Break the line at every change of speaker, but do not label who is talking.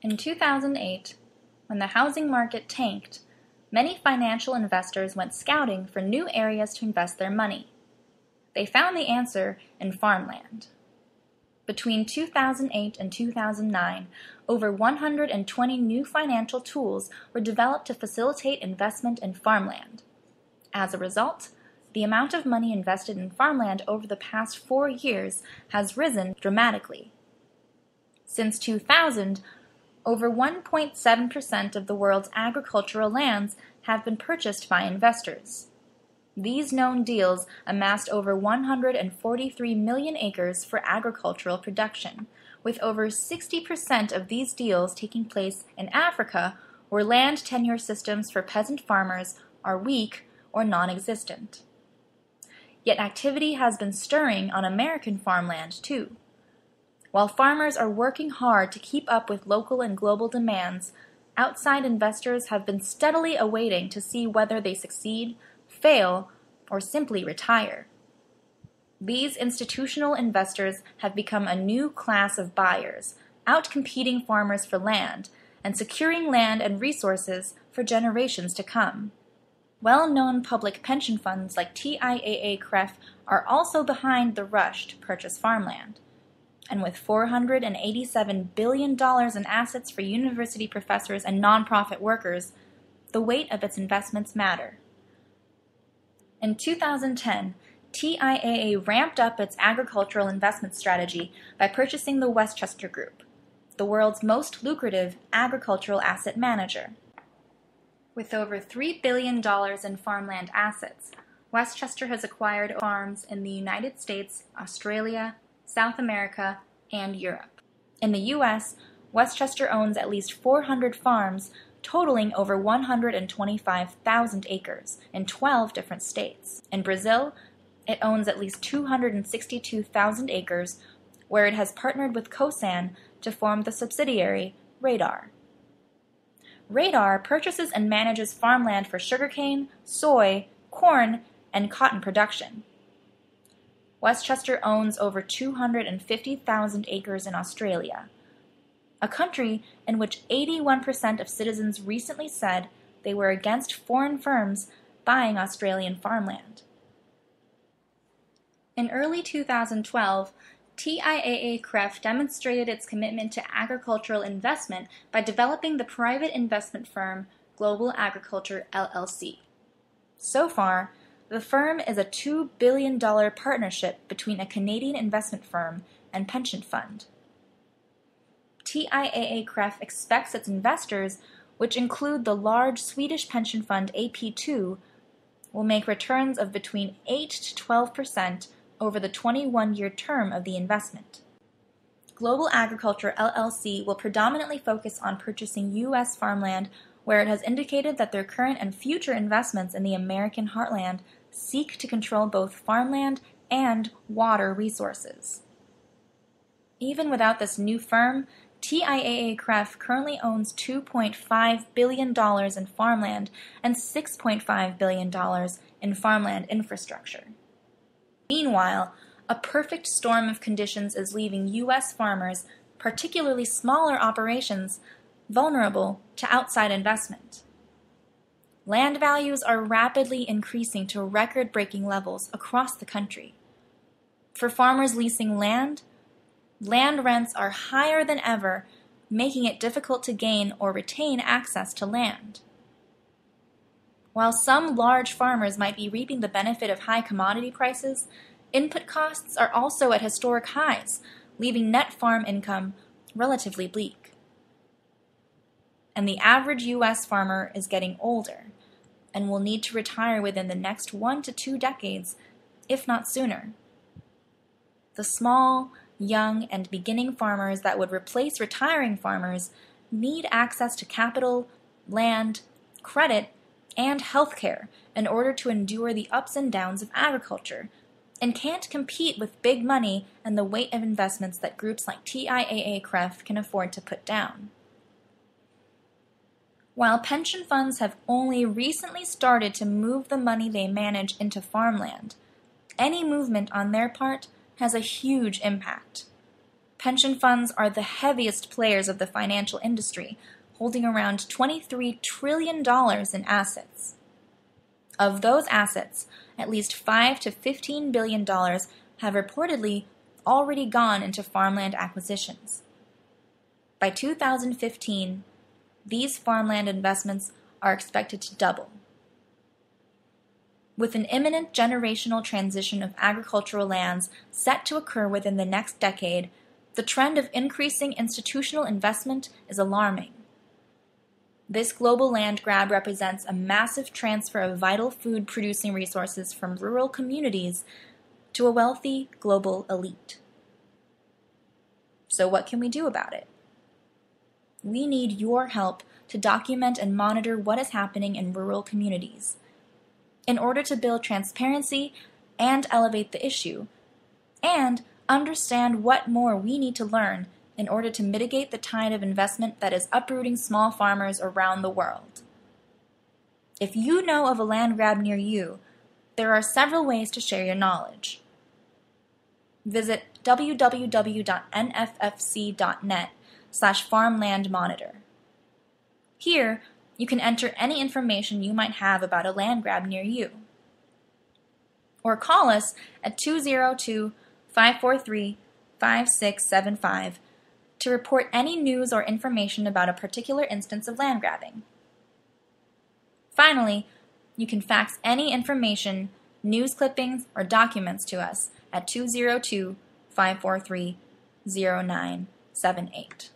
In 2008, when the housing market tanked, many financial investors went scouting for new areas to invest their money. They found the answer in farmland. Between 2008 and 2009, over 120 new financial tools were developed to facilitate investment in farmland. As a result, the amount of money invested in farmland over the past 4 years has risen dramatically. Since 2000, over 1.7% of the world's agricultural lands have been purchased by investors. These known deals amassed over 143 million acres for agricultural production, with over 60% of these deals taking place in Africa, where land tenure systems for peasant farmers are weak or non-existent. Yet activity has been stirring on American farmland too. While farmers are working hard to keep up with local and global demands, outside investors have been steadily awaiting to see whether they succeed, fail, or simply retire. These institutional investors have become a new class of buyers, outcompeting farmers for land and securing land and resources for generations to come. Well-known public pension funds like TIAA-CREF are also behind the rush to purchase farmland. And with $487 billion in assets for university professors and nonprofit workers, the weight of its investments matter. In 2010, TIAA ramped up its agricultural investment strategy by purchasing the Westchester Group, the world's most lucrative agricultural asset manager. With over $3 billion in farmland assets, Westchester has acquired farms in the United States, Australia, South America, and Europe. In the U.S., Westchester owns at least 400 farms, totaling over 125,000 acres in 12 different states. In Brazil, it owns at least 262,000 acres, where it has partnered with Cosan to form the subsidiary Radar. Radar purchases and manages farmland for sugarcane, soy, corn, and cotton production. Westchester owns over 250,000 acres in Australia, a country in which 81% of citizens recently said they were against foreign firms buying Australian farmland. In early 2012, TIAA-CREF demonstrated its commitment to agricultural investment by developing the private investment firm Global Agriculture LLC. So far, the firm is a $2 billion partnership between a Canadian investment firm and pension fund. TIAA-CREF expects its investors, which include the large Swedish pension fund AP2, will make returns of between 8 to 12% over the 21-year term of the investment. Global Agriculture LLC will predominantly focus on purchasing U.S. farmland, where it has indicated that their current and future investments in the American heartland seek to control both farmland and water resources. Even without this new firm, TIAA-CREF currently owns $2.5 billion in farmland and $6.5 billion in farmland infrastructure. Meanwhile, a perfect storm of conditions is leaving U.S. farmers, particularly smaller operations, vulnerable to outside investment. Land values are rapidly increasing to record-breaking levels across the country. For farmers leasing land rents are higher than ever, making it difficult to gain or retain access to land. While some large farmers might be reaping the benefit of high commodity prices, input costs are also at historic highs, leaving net farm income relatively bleak. And the average U.S. farmer is getting older and will need to retire within the next 1 to 2 decades, if not sooner. The small, young, and beginning farmers that would replace retiring farmers need access to capital, land, credit, and healthcare in order to endure the ups and downs of agriculture, and can't compete with big money and the weight of investments that groups like TIAA-CREF can afford to put down. While pension funds have only recently started to move the money they manage into farmland, any movement on their part has a huge impact. Pension funds are the heaviest players of the financial industry, holding around $23 trillion in assets. Of those assets, at least $5 to $15 billion have reportedly already gone into farmland acquisitions. By 2015, these farmland investments are expected to double. With an imminent generational transition of agricultural lands set to occur within the next decade, the trend of increasing institutional investment is alarming. This global land grab represents a massive transfer of vital food-producing resources from rural communities to a wealthy global elite. So what can we do about it? We need your help to document and monitor what is happening in rural communities. In order to build transparency and elevate the issue, and understand what more we need to learn in order to mitigate the tide of investment that is uprooting small farmers around the world. If you know of a land grab near you, there are several ways to share your knowledge. Visit www.nffc.net/farmlandmonitor. Here, you can enter any information you might have about a land grab near you. Or call us at 202-543-5675 to report any news or information about a particular instance of land grabbing. Finally, you can fax any information, news clippings, or documents to us at 202-543-0978.